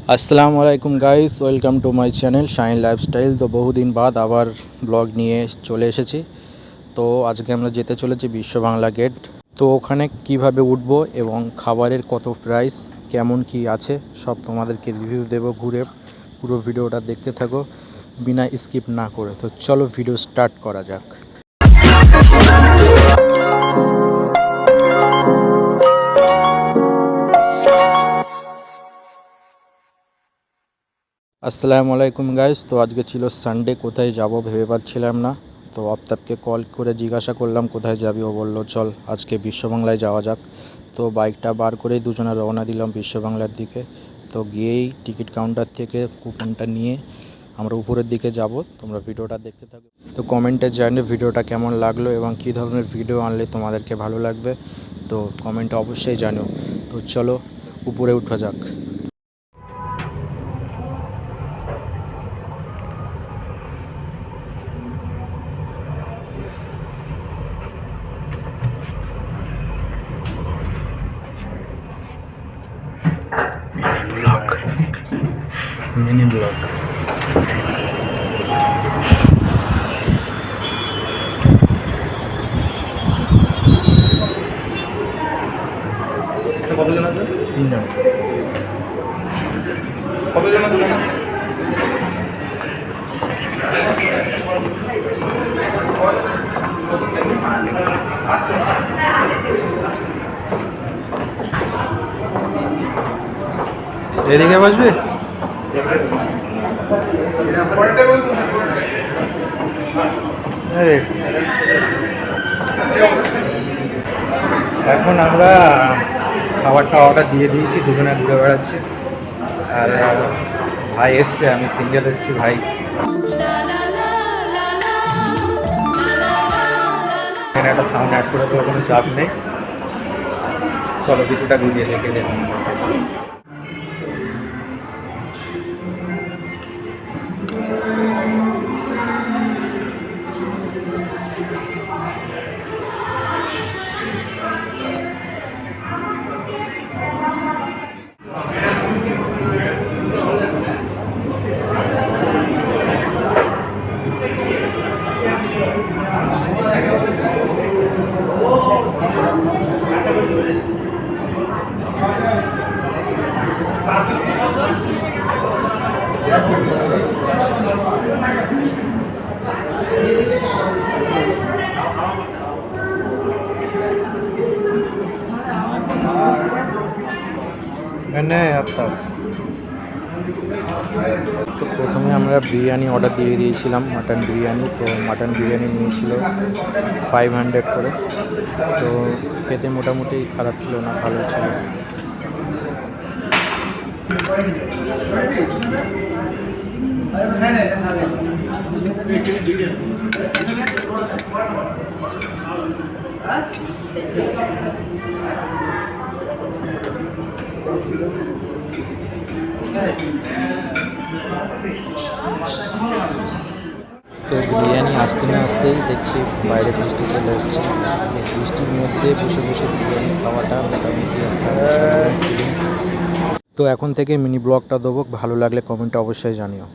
আসসালামু আলাইকুম guys, welcome to my channel shine lifestyle. তো বহুদিন বাদ আবার ব্লগ নিয়ে চলে এসেছি। তো আজকে আমরা যেতে চলেছি বিশ্ব বাংলা গেট। তো ওখানে কিভাবে উঠবো এবং খাবারের কত প্রাইস, কেমন কি আছে সব তোমাদেরকে রিভিউ দেবো ঘুরে। পুরো ভিডিওটা দেখতে থাকো বিনা স্কিপ না করে। তো চলো ভিডিও স্টার্ট করা যাক। আসসালামু আলাইকুম গাইস। তো আজকে ছিল সানডে, কোথায় যাব ভেবে পাচ্ছিলাম না। তো আফতাবকে কল করে জিজ্ঞাসা করলাম কোথায় যাবি। ও বললো চল আজকে বিশ্ব বাংলায় যাওয়া যাক। তো বাইকটা বার করেই দুজনে রওনা দিলাম বিশ্ব বাংলার দিকে। তো গিয়েই টিকিট কাউন্টার থেকে কুপনটা নিয়ে আমরা উপরের দিকে যাব। তোমরা ভিডিওটা দেখতে থাকো। তো কমেন্টে জানিয়ে ভিডিওটা কেমন লাগলো এবং কী ধরনের ভিডিও আনলে তোমাদেরকে ভালো লাগবে। তো কমেন্টে অবশ্যই জানিও। তো চলো উপরে উঠা যাক। Mini blog. কতজন আছে? 3 জন। কতজন আছে? এদিকে বসবে? এখন আমরা খাবারটা অর্ডার দিয়ে দিয়েছি, দুজনে ঘুরে বেড়াচ্ছি। আর ভাই এসছে, আমি সিঙ্গেল এসছি। ভাই এখানে একটা সাউন্ড অ্যাড করে দেওয়ার কোনো চাপ নেই। চলো কিছুটা ঘুরিয়ে দেখে দেখুন। তো প্রথমে আমরা বিরিয়ানি অর্ডার দিয়ে দিয়েছিলাম, মাটন বিরিয়ানি। তো মাটন বিরিয়ানি নিয়েছিল 500 করে। তো খেতে মোটামুটি খারাপ ছিল না, ভালোই ছিল। তো বিরিয়ানি আসতে না আসতেই দেখছি বাইরে বৃষ্টি চলে এসছে। তো বৃষ্টির মধ্যে বসে বসে বিরিয়ানি খাওয়াটা মোটামুটি একটা অসাধারণ ফিলিং। তো এখন থেকে মিনি ব্লগটা দেবো, ভালো লাগলে কমেন্টে অবশ্যই জানিও।